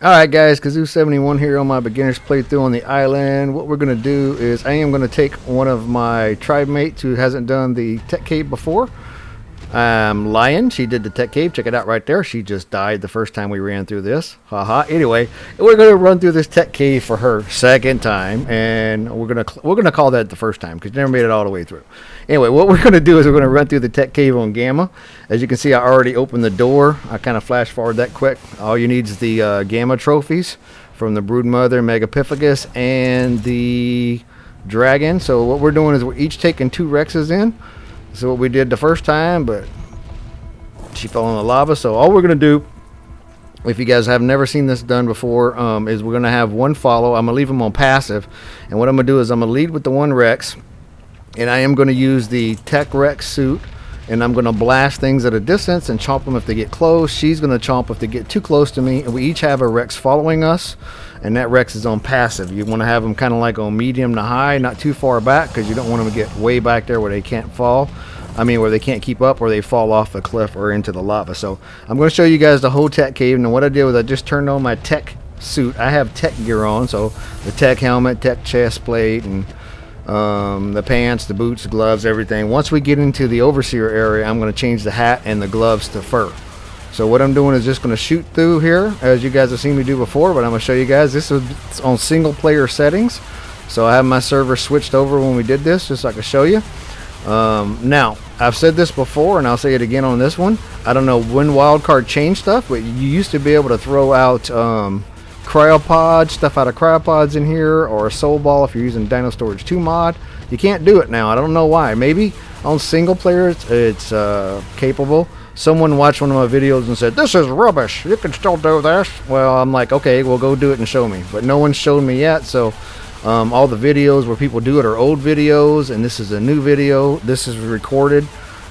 Alright guys, Kazoo71 here on my beginner's playthrough on the island. What we're going to do is I am going to take one of my tribe mates who hasn't done the Tek Cave before. Lion, she did the Tek Cave. Check it out right there. She just died the first time we ran through this. Haha. Anyway, we're going to run through this Tek Cave for her second time, and we're gonna call that the first time because you never made it all the way through. Anyway, what we're going to do is we're going to run through the Tek Cave on Gamma. As you can see, I already opened the door. I kind of flash forward that quick. All you need is the Gamma trophies from the Broodmother, Megapithecus, and the Dragon. So what we're doing is we're each taking 2 Rexes in. This is what we did the first time, but she fell in the lava. So all we're going to do, if you guys have never seen this done before, is we're going to have one follow. I'm going to leave them on passive. And what I'm going to do is I'm going to lead with the 1 Rex. And I am going to use the Tek Rex suit. And I'm going to blast things at a distance and chomp them if they get close. She's going to chomp if they get too close to me. And we each have a Rex following us. And that Rex is on passive. You want to have them kind of like on medium to high, not too far back, because you don't want them to get way back there where they can't fall. I mean, where they can't keep up, or they fall off the cliff or into the lava. So I'm going to show you guys the whole Tek Cave. And what I did was I just turned on my Tek suit. I have Tek gear on, so the Tek helmet, Tek chest plate, and the pants, the boots, the gloves, everything. Once we get into the overseer area, I'm going to change the hat and the gloves to fur. So what I'm doing is just going to shoot through here, as you guys have seen me do before, but I'm going to show you guys. This is on single player settings. So I have my server switched over when we did this, just so I can show you. Now, I've said this before, and I'll say it again on this one. I don't know when wildcard changed stuff, but you used to be able to throw out cryopods, stuff out of cryopods in here, or a soul ball if you're using Dino Storage 2 mod. You can't do it now. I don't know why. Maybe on single player it's capable. Someone watched one of my videos and said, "This is rubbish. You can still do this." Well, I'm like, okay, well, go do it and show me. But no one's showed me yet, so all the videos where people do it are old videos, and this is a new video. This is recorded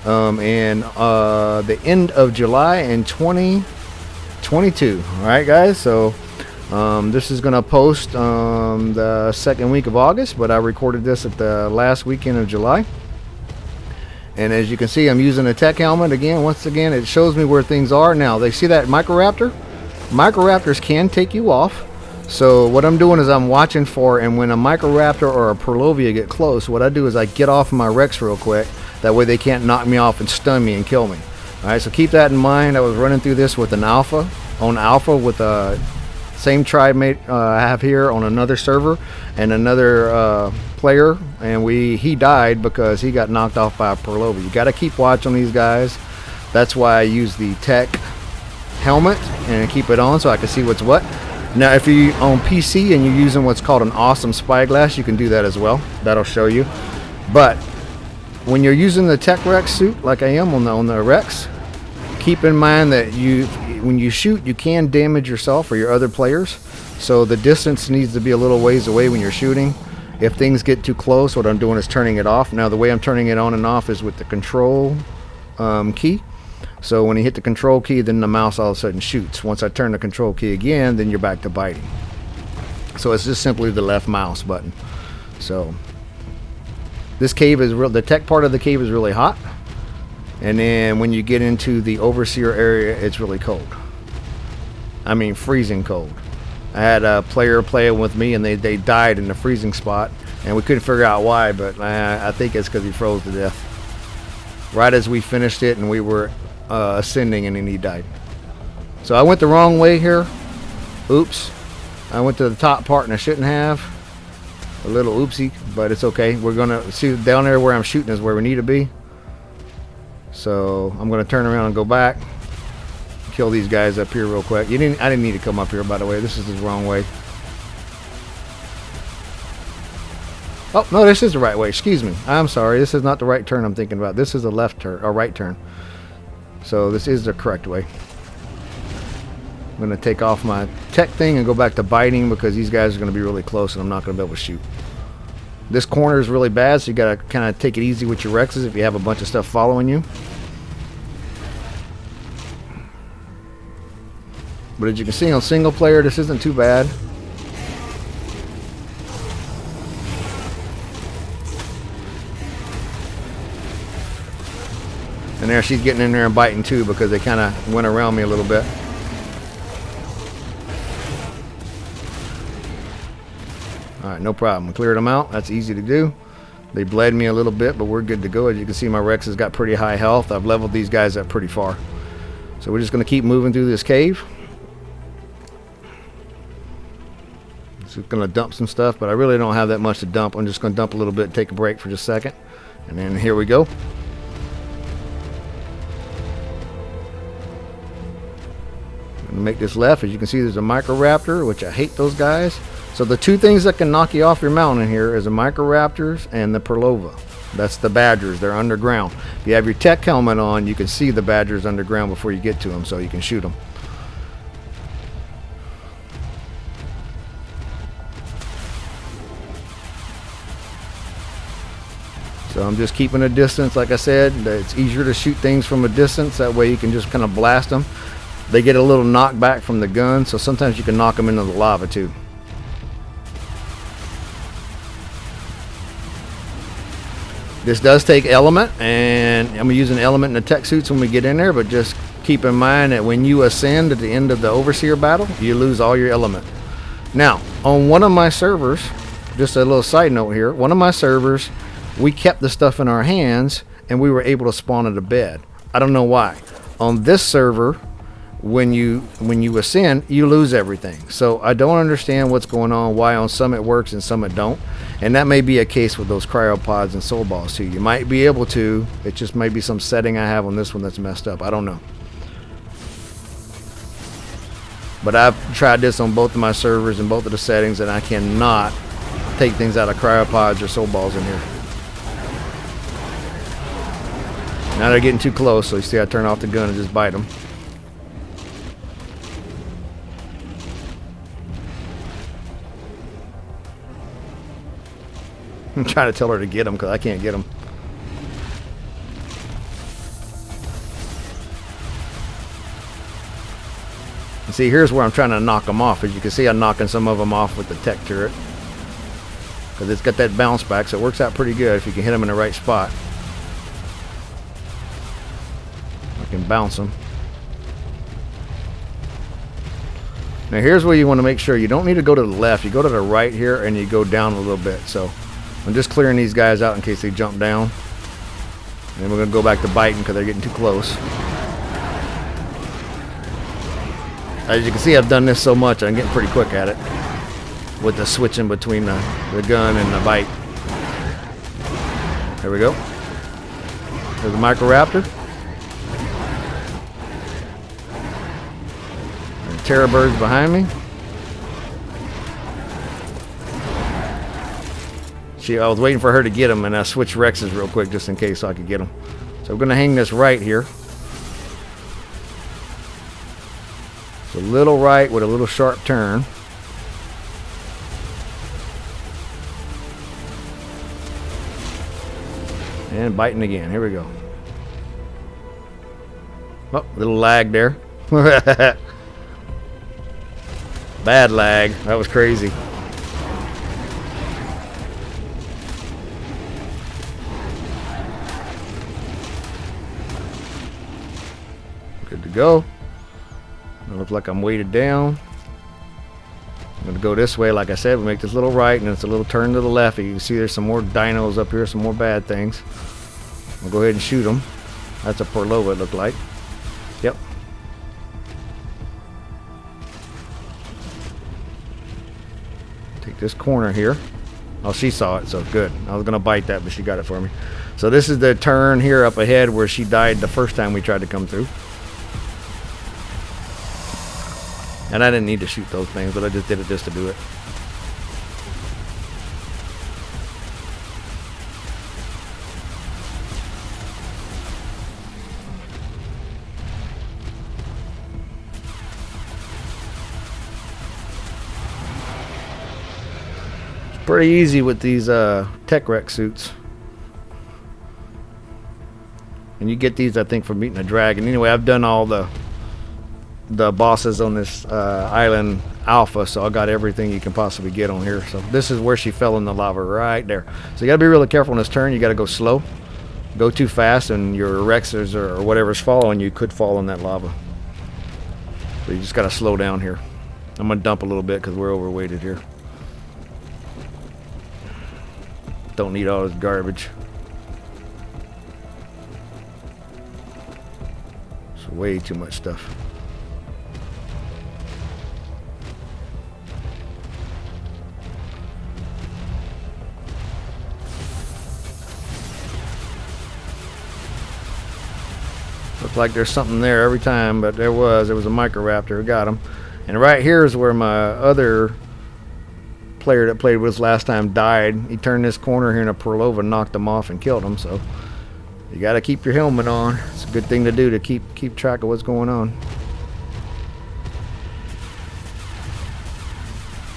in the end of July in 2022. All right, guys, so this is going to post the second week of August, but I recorded this at the last weekend of July. And as you can see, I'm using a Tek helmet again. Once again, it shows me where things are. Now, they see that Microraptor? Microraptors can take you off. So what I'm doing is I'm watching for, and when a Microraptor or a Purlovia get close, what I do is I get off my Rex real quick. That way they can't knock me off and stun me and kill me. Alright, so keep that in mind. I was running through this with an alpha, with a same tribe mate I have here on another server, and another player, and he died because he got knocked off by a Purlovia. You got to keep watch on these guys. That's why I use the Tek helmet and keep it on so I can see what's what. Now, if you're on PC and you're using what's called an awesome spyglass, you can do that as well. That'll show you. But when you're using the Tek Rex suit, like I am on the Rex, keep in mind that when you shoot, you can damage yourself or your other players. So the distance needs to be a little ways away when you're shooting. If things get too close, what I'm doing is turning it off. Now, the way I'm turning it on and off is with the control key. So when you hit the control key, then the mouse all of a sudden shoots. Once I turn the control key again, then you're back to biting. So it's just simply the left mouse button. So this cave is the Tek part of the cave is really hot. And then when you get into the overseer area, it's really cold. I mean, freezing cold. I had a player playing with me, and they died in the freezing spot, and we couldn't figure out why, but I think it's because he froze to death right as we finished it, and we were ascending, and then he died. So I went the wrong way here. Oops. I went to the top part and I shouldn't have. A little oopsie, but it's okay. We're gonna see down there where I'm shooting is where we need to be. So I'm gonna turn around and go back, kill these guys up here real quick. I didn't need to come up here, by the way. This is the wrong way. Oh no, this is the right way. Excuse me. I'm sorry. This is not the right turn I'm thinking about. This is the left turn or right turn. So this is the correct way. I'm going to take off my Tek thing and go back to biting because these guys are going to be really close and I'm not going to be able to shoot. This corner is really bad, so you got to kind of take it easy with your Rexes if you have a bunch of stuff following you. But as you can see on single player, this isn't too bad. And there she's getting in there and biting too because they kind of went around me a little bit. Alright, no problem. We cleared them out. That's easy to do. They bled me a little bit, but we're good to go. As you can see, my Rex has got pretty high health. I've leveled these guys up pretty far. So we're just going to keep moving through this cave. Just going to dump some stuff, but I really don't have that much to dump. I'm just going to dump a little bit, take a break for just a second. And then here we go. Make this left. As you can see, there's a Microraptor, which I hate those guys. So the two things that can knock you off your mountain here is the Microraptors and the Perlova. That's the badgers. They're underground. If you have your Tek helmet on, you can see the badgers underground before you get to them, so you can shoot them. So I'm just keeping a distance. Like I said, it's easier to shoot things from a distance. That way you can just kind of blast them. They get a little knockback from the gun, so sometimes you can knock them into the lava too. This does take element, and I'm using element in the tech suits when we get in there, but just keep in mind that when you ascend at the end of the Overseer battle, you lose all your element. Now, on one of my servers, just a little side note here, one of my servers, we kept the stuff in our hands, and we were able to spawn at a bed. I don't know why. On this server, when you ascend, you lose everything. So I don't understand what's going on, why on some it works and some it don't. And that may be a case with those cryopods and soul balls too. You might be able to, it just may be some setting I have on this one that's messed up. I don't know. But I've tried this on both of my servers and both of the settings, and I cannot take things out of cryopods or soul balls in here. Now they're getting too close, so you see I turn off the gun and just bite them. I'm trying to tell her to get them because I can't get them. And see, here's where I'm trying to knock them off. As you can see, I'm knocking some of them off with the Tek turret because it's got that bounce back, so it works out pretty good if you can hit them in the right spot. I can bounce them. Now here's where you want to make sure you don't need to go to the left. You go to the right here and you go down a little bit. So I'm just clearing these guys out in case they jump down. And then we're going to go back to biting because they're getting too close. As you can see, I've done this so much, I'm getting pretty quick at it with the switching between the gun and the bite. There we go. There's a Microraptor. And Terror Birds behind me. I was waiting for her to get them, and I switched Rexes real quick just in case so I could get them. So we're going to hang this right here. It's a little right with a little sharp turn. And biting again. Here we go. Oh, little lag there. Bad lag. That was crazy. Good to go. It looks like I'm weighted down. I'm going to go this way. Like I said, we make this little right, and it's a little turn to the left. You can see there's some more dinos up here, some more bad things. We'll go ahead and shoot them. That's a Perlova, it looked like. Yep. Take this corner here. Oh, she saw it, so good. I was going to bite that, but she got it for me. So this is the turn here up ahead where she died the first time we tried to come through. And I didn't need to shoot those things, but I just did it just to do it. It's pretty easy with these Tek Rec suits. And you get these, I think, from meeting a dragon. Anyway, I've done all the bosses on this island alpha, so I got everything you can possibly get on here. So this is where she fell in the lava right there. So you got to be really careful on this turn. You got to go slow. Go too fast and your Rexers or whatever's following you could fall in that lava. So you just got to slow down here. I'm going to dump a little bit because we're overweighted here. Don't need all this garbage. It's way too much stuff. Looked like there's something there every time, but there was a Microraptor. We got him. And right here is where my other player that played with us last time died. He turned this corner here and a Perlova knocked him off and killed him. So you got to keep your helmet on. It's a good thing to do to keep track of what's going on.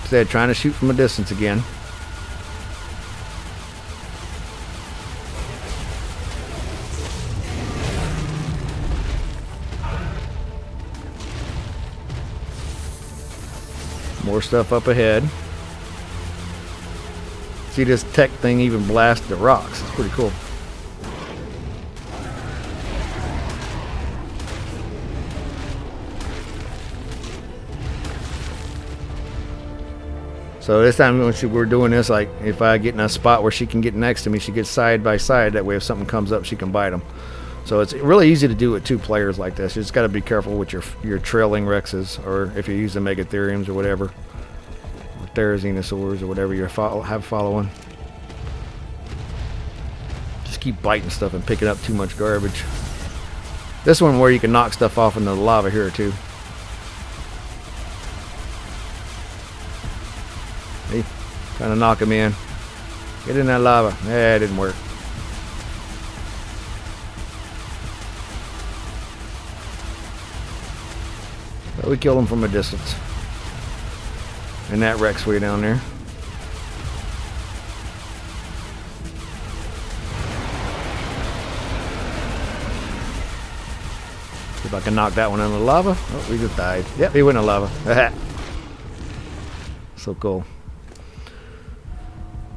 Instead, trying to shoot from a distance again. More stuff up ahead. See this Tek thing even blast the rocks. It's pretty cool. So this time when we're doing this, like if I get in a spot where she can get next to me, she gets side by side. That way if something comes up, she can bite them. So it's really easy to do with two players like this. You just got to be careful with your trailing Rexes, or if you're using Megatheriums or whatever, or Therizinosaurs or whatever you have following. Just keep biting stuff and picking up too much garbage. This one where you can knock stuff off into the lava here too. See, trying to knock him in. Get in that lava. Yeah, it didn't work. But we killed him from a distance. And that Rex way down there. See if I can knock that one in the lava. Oh, we just died. Yep, he went in the lava. So cool.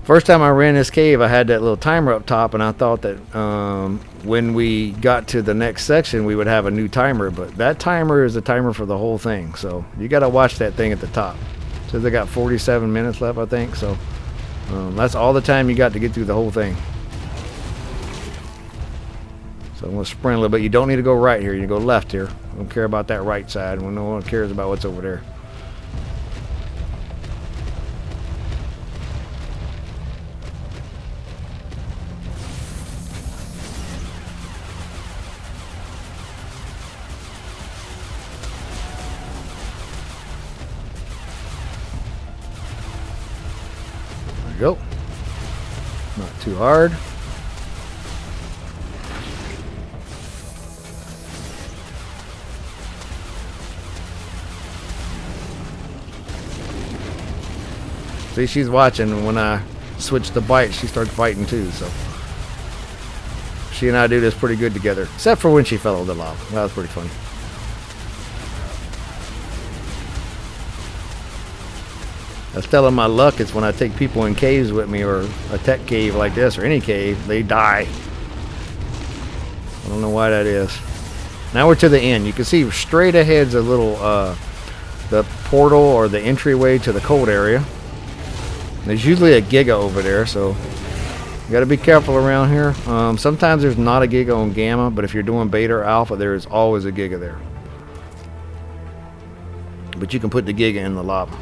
First time I ran this cave, I had that little timer up top, and I thought that when we got to the next section, we would have a new timer. But that timer is the timer for the whole thing. So you got to watch that thing at the top. So they got 47 minutes left, I think. So that's all the time you got to get through the whole thing. So I'm going to sprint a little bit. You don't need to go right here. You go left here. I don't care about that right side. No one cares about what's over there. Go. Not too hard. See, she's watching. When I switch the bite, she starts biting too. So she and I do this pretty good together, except for when she fell over the lava. That was pretty funny. I was telling my luck is when I take people in caves with me, or a Tek cave like this, or any cave, they die. I don't know why that is. Now we're to the end. You can see straight ahead's a little, the portal or the entryway to the cold area. There's usually a Giga over there, so you got to be careful around here. Sometimes there's not a Giga on Gamma, but if you're doing Beta or Alpha, there is always a Giga there. But you can put the Giga in the lava.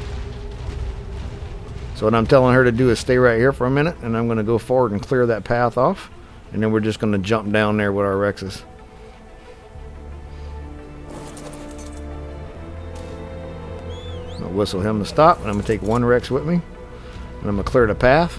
So what I'm telling her to do is stay right here for a minute, and I'm going to go forward and clear that path off, and then we're just going to jump down there with our Rexes. I'll whistle him to stop, and I'm going to take one Rex with me, and I'm going to clear the path.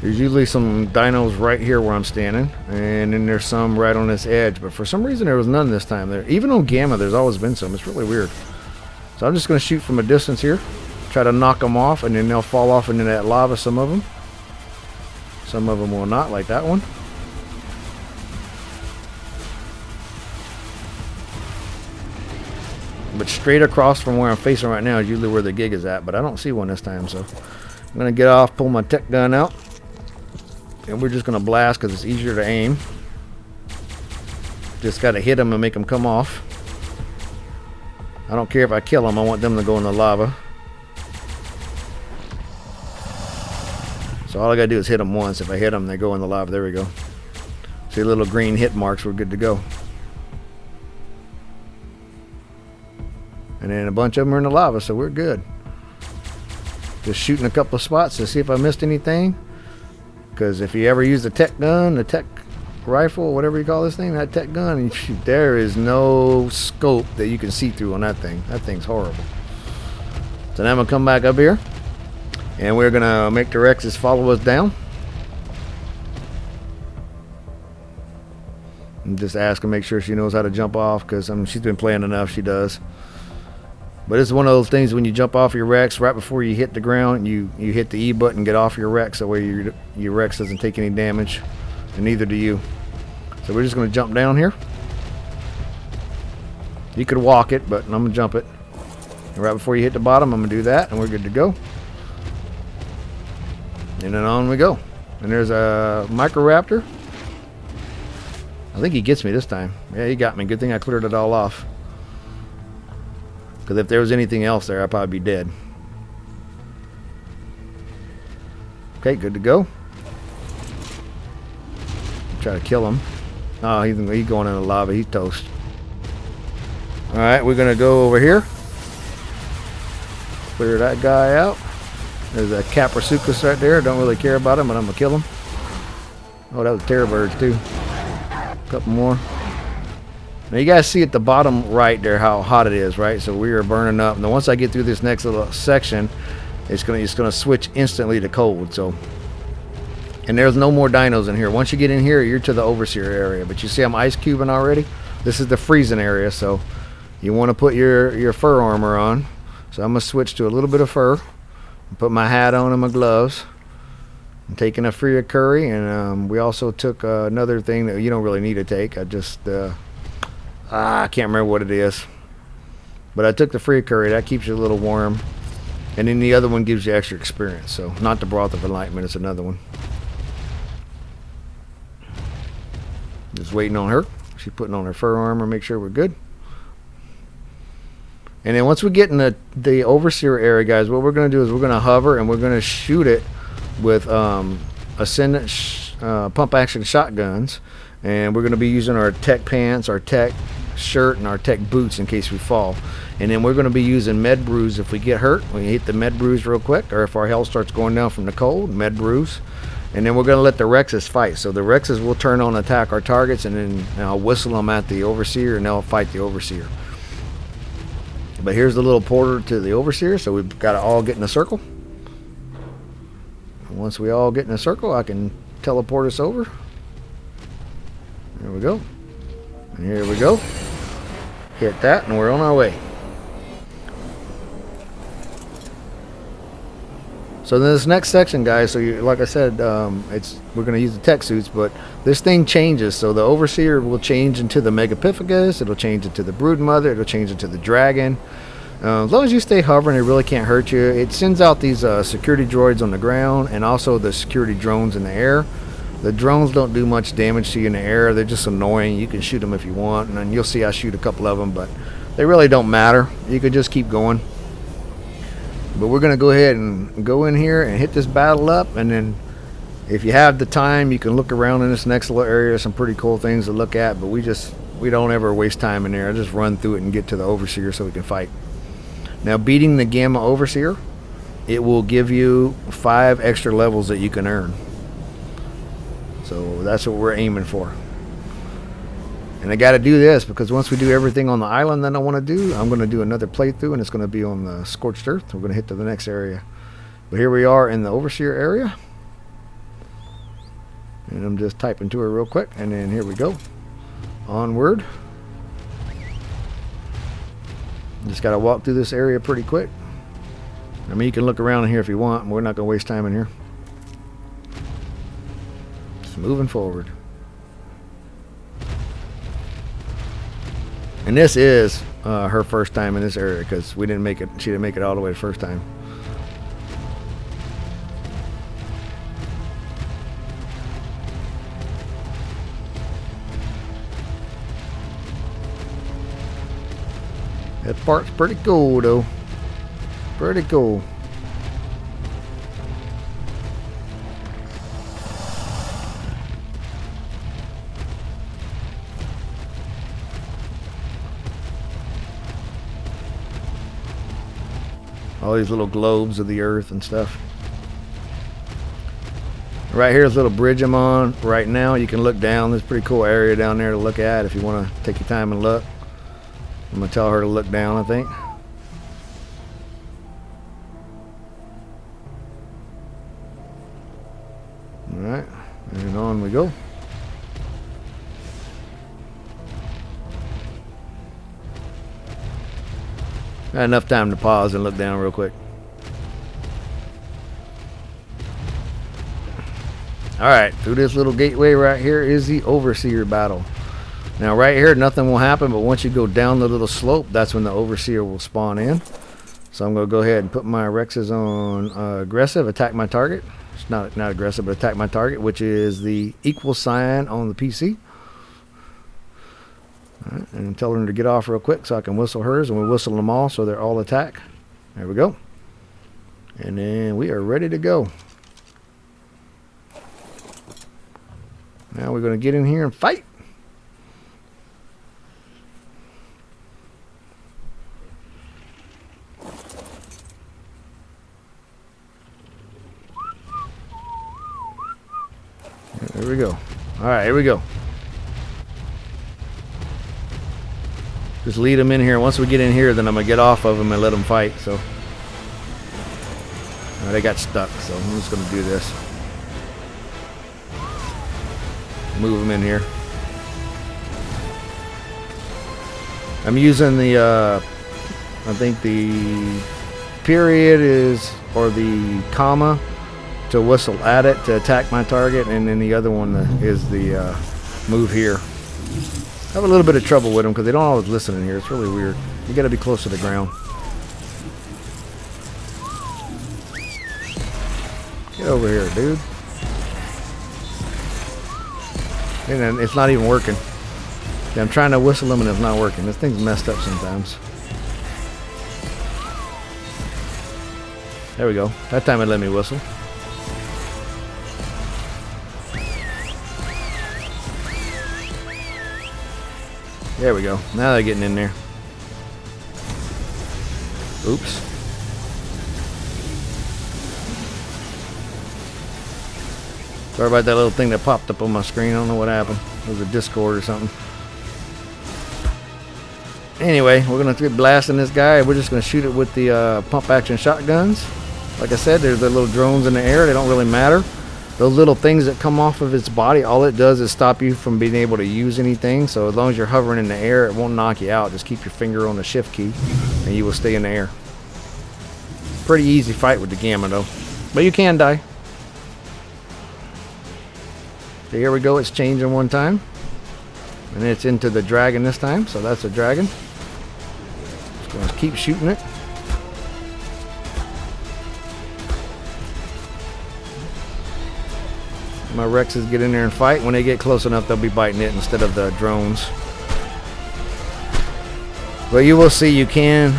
There's usually some dinos right here where I'm standing, and then there's some right on this edge, but for some reason there was none this time there. Even on Gamma there's always been some. It's really weird. So I'm just going to shoot from a distance here, try to knock them off, and then they'll fall off into that lava, some of them. Some of them will not, like that one. But straight across from where I'm facing right now is usually where the Giga's at, but I don't see one this time, so I'm going to get off, pull my Tek gun out. And we're just going to blast because it's easier to aim. Just got to hit them and make them come off. I don't care if I kill them, I want them to go in the lava. So all I gotta do is hit them once. If I hit them, they go in the lava. There we go. See little green hit marks, we're good to go. And then a bunch of them are in the lava, so we're good. Just shooting a couple of spots to see if I missed anything. Because if you ever use the Tek gun, the Tek rifle, whatever you call this thing, that Tek gun, and you shoot, there is no scope that you can see through on that thing. That thing's horrible. So now I'm going to come back up here. And we're going to make the Rexes follow us down. And just ask her, make sure she knows how to jump off, because I mean, she's been playing enough, she does. But it's one of those things when you jump off your Rex, right before you hit the ground, you hit the E button, get off your Rex, that way your Rex doesn't take any damage, and neither do you. So we're just going to jump down here. You could walk it, but I'm going to jump it. And right before you hit the bottom, I'm going to do that, and we're good to go. And then on we go. And there's a Microraptor. I think he gets me this time. Yeah, he got me. Good thing I cleared it all off. Because if there was anything else there, I'd probably be dead. Okay, good to go. Try to kill him. Oh, he's going in the lava. He's toast. Alright, we're going to go over here. Clear that guy out. There's a Caprasuchus right there. Don't really care about him, but I'm going to kill him. Oh, that was terror birds too. A couple more. Now you guys see at the bottom right there how hot it is, right? So we are burning up. Now once I get through this next little section, it's gonna switch instantly to cold. So, and there's no more dinos in here. Once you get in here, you're to the Overseer area. But you see I'm ice cubing already. This is the freezing area, so you want to put your fur armor on. So I'm gonna switch to a little bit of fur. Put my hat on and my gloves. I'm taking a free curry, and we also took another thing that you don't really need to take. I just I can't remember what it is, but I took the free curry. That keeps you a little warm, and then the other one gives you extra experience. So not the broth of enlightenment, it's another one. Just waiting on her. She's putting on her fur armor, make sure we're good. And then once we get in the Overseer area, guys, what we're going to do is we're going to hover and we're going to shoot it with Ascendant pump action shotguns. And we're going to be using our Tek pants, our Tek shirt, and our Tek boots in case we fall. And then we're going to be using med brews if we get hurt. We hit the med brews real quick, or if our health starts going down from the cold, med brews. And then we're going to let the Rexes fight. So the Rexes will turn on, attack our targets, and then I'll whistle them at the Overseer, and they'll fight the Overseer. But here's the little portal to the Overseer, so we've got to all get in a circle. And once we all get in a circle, I can teleport us over. There we go. And here we go. Hit that, and we're on our way. So this next section, guys, so like I said, we're going to use the Tek suits, but this thing changes. So the Overseer will change into the Megapithecus, it'll change into the Broodmother, it'll change into the Dragon. As long as you stay hovering, it really can't hurt you. It sends out these security droids on the ground and also the security drones in the air. The drones don't do much damage to you in the air. They're just annoying. You can shoot them if you want, and then you'll see I shoot a couple of them, but they really don't matter. You can just keep going. But we're going to go ahead and go in here and hit this battle up, and then if you have the time, you can look around in this next little area. Some pretty cool things to look at, but we don't ever waste time in there. I just run through it and get to the Overseer so we can fight. Now, beating the Gamma Overseer, it will give you 5 extra levels that you can earn. So that's what we're aiming for. And I got to do this because once we do everything on the island that I want to do, I'm going to do another playthrough, and it's going to be on the Scorched Earth. We're going to hit to the next area. But here we are in the Overseer area. And I'm just typing to her real quick, and then here we go. Onward. Just got to walk through this area pretty quick. I mean, you can look around in here if you want. We're not going to waste time in here. Just moving forward. And this is her first time in this area because we didn't make it. She didn't make it all the way the first time. That part's pretty cool though. Pretty cool. All these little globes of the earth and stuff. Right here's a little bridge I'm on right now. You can look down. There's a pretty cool area down there to look at if you want to take your time and look. I'm going to tell her to look down, I think. Alright, and on we go. Got enough time to pause and look down real quick. Alright, through this little gateway right here is the Overseer battle. Now right here nothing will happen, but once you go down the little slope, that's when the Overseer will spawn in. So I'm going to go ahead and put my Rexes on aggressive, attack my target. It's not aggressive, but attack my target, which is the equal sign on the PC. Alright, and tell them to get off real quick so I can whistle hers, and we whistle them all so they're all attack. There we go. And then we are ready to go. Now we're going to get in here and fight. There we go. Alright, here we go. Just lead them in here. Once we get in here, then I'm going to get off of them and let them fight. So they got stuck, so I'm just going to do this. Move them in here. I'm using the I think the period is, or the comma, to whistle at it to attack my target, and then the other one is the move here. I have a little bit of trouble with them because they don't always listen in here. It's really weird. You got to be close to the ground. Get over here, dude. And then it's not even working. Yeah, I'm trying to whistle them and it's not working. This thing's messed up sometimes. There we go. That time it let me whistle. There we go. Now they're getting in there. Oops. Sorry about that little thing that popped up on my screen. I don't know what happened. It was a Discord or something. Anyway, we're going to keep blasting this guy. We're just going to shoot it with the pump action shotguns. Like I said, there's the little drones in the air. They don't really matter. Those little things that come off of its body, all it does is stop you from being able to use anything. So as long as you're hovering in the air, it won't knock you out. Just keep your finger on the shift key and you will stay in the air. Pretty easy fight with the Gamma though. But you can die. So here we go, it's changing one time. And it's into the dragon this time, so that's a dragon. Just going to keep shooting it. My Rexes get in there and fight. When they get close enough, they'll be biting it instead of the drones. But you will see you can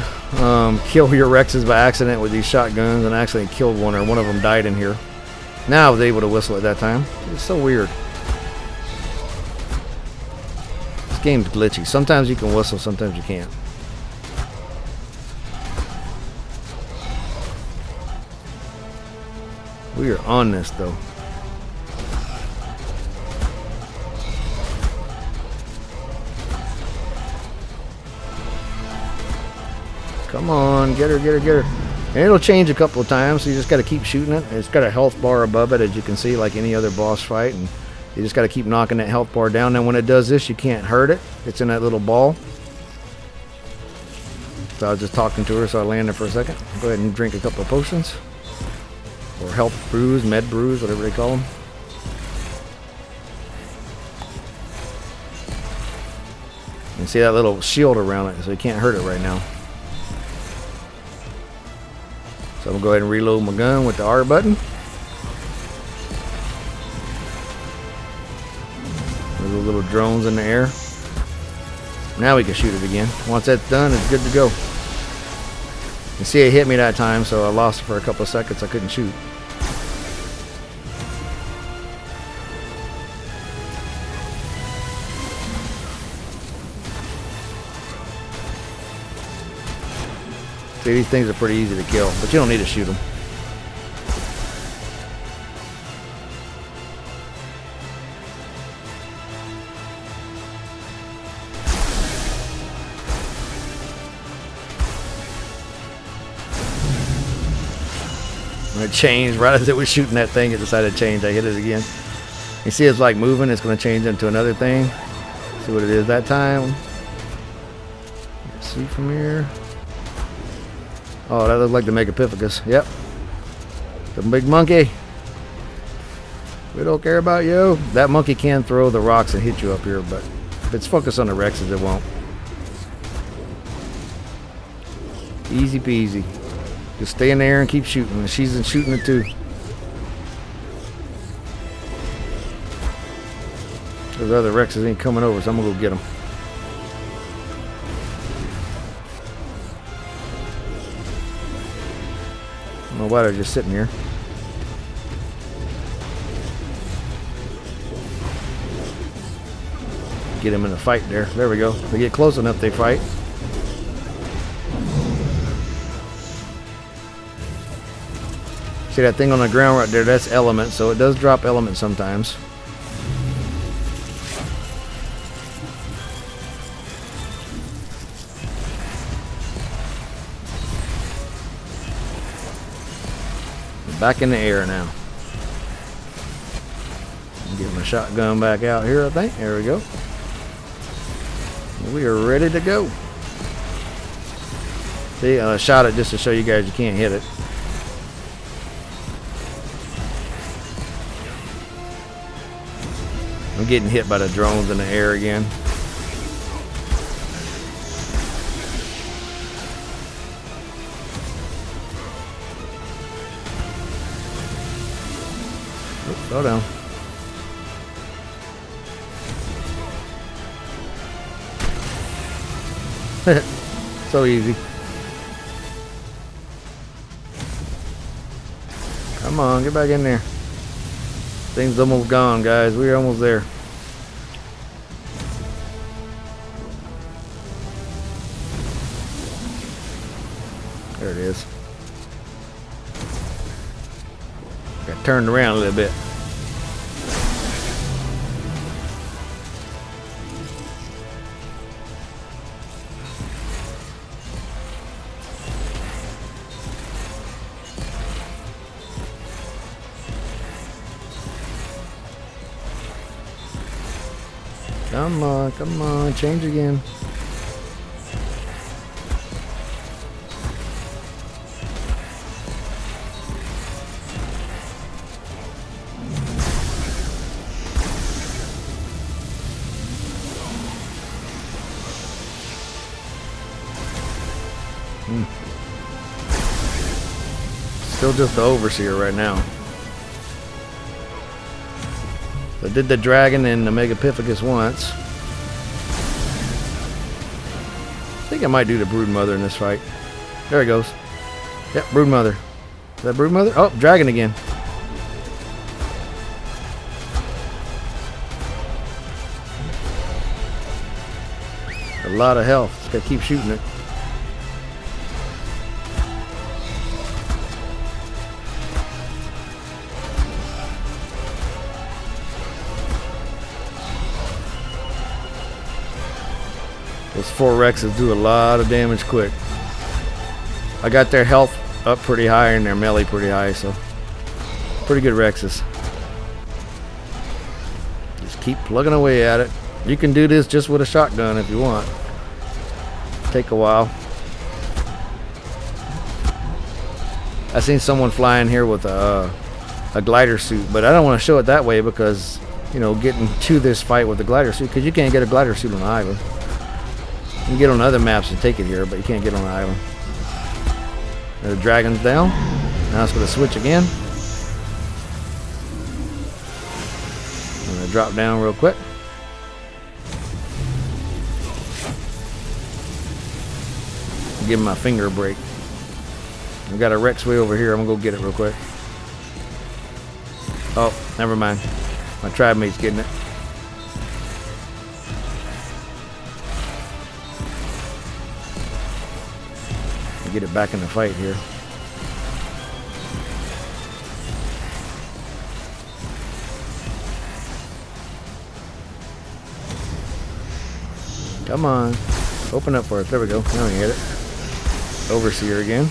kill your Rexes by accident with these shotguns, and I actually killed one, or one of them died in here. Now I was able to whistle at that time. It's so weird. This game's glitchy. Sometimes you can whistle, sometimes you can't. We are on this though. Come on, get her, get her, get her. And it'll change a couple of times, so you just got to keep shooting it. It's got a health bar above it, as you can see, like any other boss fight. And you just got to keep knocking that health bar down. And when it does this, you can't hurt it. It's in that little ball. So I was just talking to her, so I landed for a second. Go ahead and drink a couple of potions. Or health brews, med brews, whatever they call them. You see that little shield around it, so you can't hurt it right now. So I'm going to go ahead and reload my gun with the R button. There's the little drones in the air. Now we can shoot it again. Once that's done, it's good to go. You see it hit me that time, so I lost it for a couple of seconds. I couldn't shoot. See, these things are pretty easy to kill, but you don't need to shoot them. It changed right as it was shooting that thing. It decided to change. I hit it again. You see, it's like moving. It's going to change into another thing. See what it is that time. Let's see from here. Oh, that looks like the Megapithecus. Yep. The big monkey. We don't care about you. That monkey can throw the rocks and hit you up here, but if it's focused on the Rexes, it won't. Easy peasy. Just stay in there and keep shooting. And she's shooting it too. Those other Rexes ain't coming over, so I'm gonna go get them. I don't know why they're just sitting here. Get them in a fight there. There we go. If they get close enough, they fight. See that thing on the ground right there? That's element, so it does drop element sometimes. Back in the air now. Get my shotgun back out here, I think. There we go. We are ready to go. See, I shot it just to show you guys you can't hit it. I'm getting hit by the drones in the air again. Oops, slow down. So easy. Come on, get back in there. Thing's almost gone, guys. We're almost there. There it is. Got turned around a little bit. Come on, change again. Still just the Overseer right now. I did the dragon and the Megapithecus once. I think I might do the Broodmother in this fight. There he goes. Yep, Broodmother. Is that Broodmother? Oh, dragon again. A lot of health. Just gotta keep shooting it. Those 4 Rexes do a lot of damage quick. I got their health up pretty high and their melee pretty high, so pretty good Rexes. Just keep plugging away at it. You can do this just with a shotgun if you want. Take a while. I seen someone flying here with a glider suit, but I don't want to show it that way because, you know, getting to this fight with the glider suit, because you can't get a glider suit on the island. You can get on other maps and take it here, but you can't get on the island. The dragon's down. Now it's going to switch again. I'm going to drop down real quick. Give him my finger a break. We got a Rex way over here. I'm gonna go get it real quick. Oh, never mind. My tribe mate's getting it. Get it back in the fight here. Come on. Open up for it. There we go. Now we can get it. Overseer again.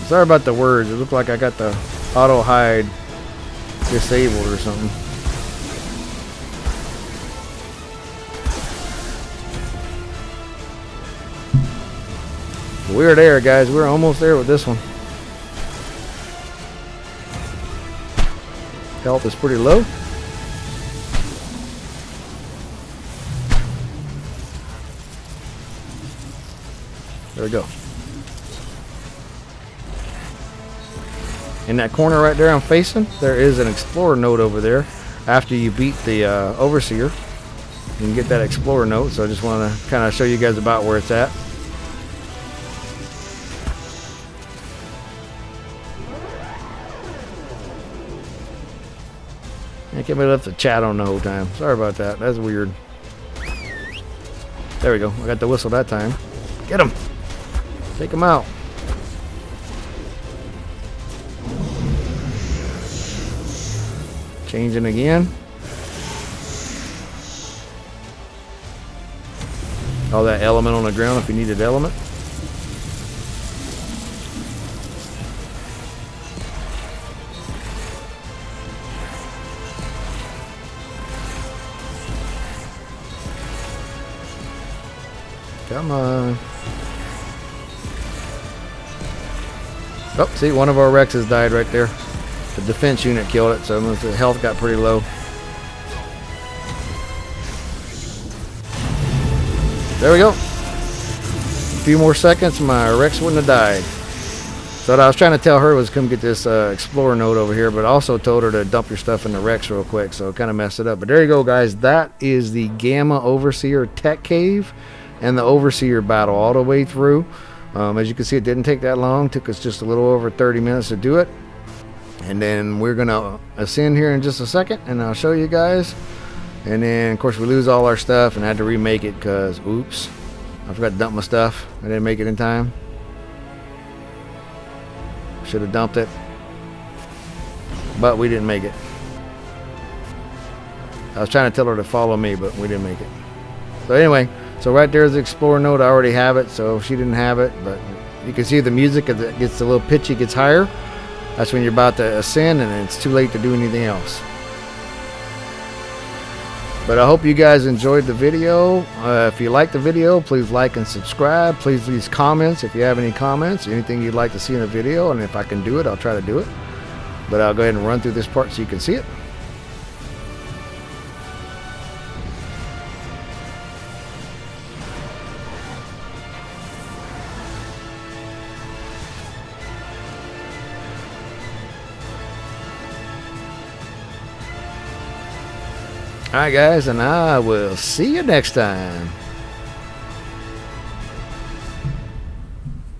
Sorry about the words. It looked like I got the auto hide disabled or something. We're there, guys. We're almost there with this one. Health is pretty low. There we go. In that corner right there I'm facing, there is an explorer node over there. After you beat the overseer, you can get that explorer node. So I just want to kind of show you guys about where it's at. I can't believe I left the chat on the whole time. Sorry about that. That's weird. There we go. I got the whistle that time. Get him. Take him out. Changing again. All that element on the ground if you needed element. Come on. Oh, see, one of our Rexes died right there. The defense unit killed it, so the health got pretty low. There we go. A few more seconds, my Rex wouldn't have died. So what I was trying to tell her was come get this explorer node over here, but also told her to dump your stuff in the Rex real quick, so it kind of messed it up. But there you go, guys. That is the Gamma Overseer Tek Cave and the Overseer battle all the way through. As you can see, it didn't take that long. Took us just a little over 30 minutes to do it. And then we're gonna ascend here in just a second, and I'll show you guys. And then of course we lose all our stuff and had to remake it because oops, I forgot to dump my stuff. I didn't make it in time. Should have dumped it, but we didn't make it. I was trying to tell her to follow me, but we didn't make it. So anyway, so right there's the explorer node. I already have it, so she didn't have it, but you can see the music as it gets a little pitchy, gets higher. That's when you're about to ascend and it's too late to do anything else. But I hope you guys enjoyed the video. If you liked the video, please like and subscribe. Please leave comments if you have any comments, anything you'd like to see in the video, and if I can do it, I'll try to do it. But I'll go ahead and run through this part so you can see it. Alright guys, and I will see you next time.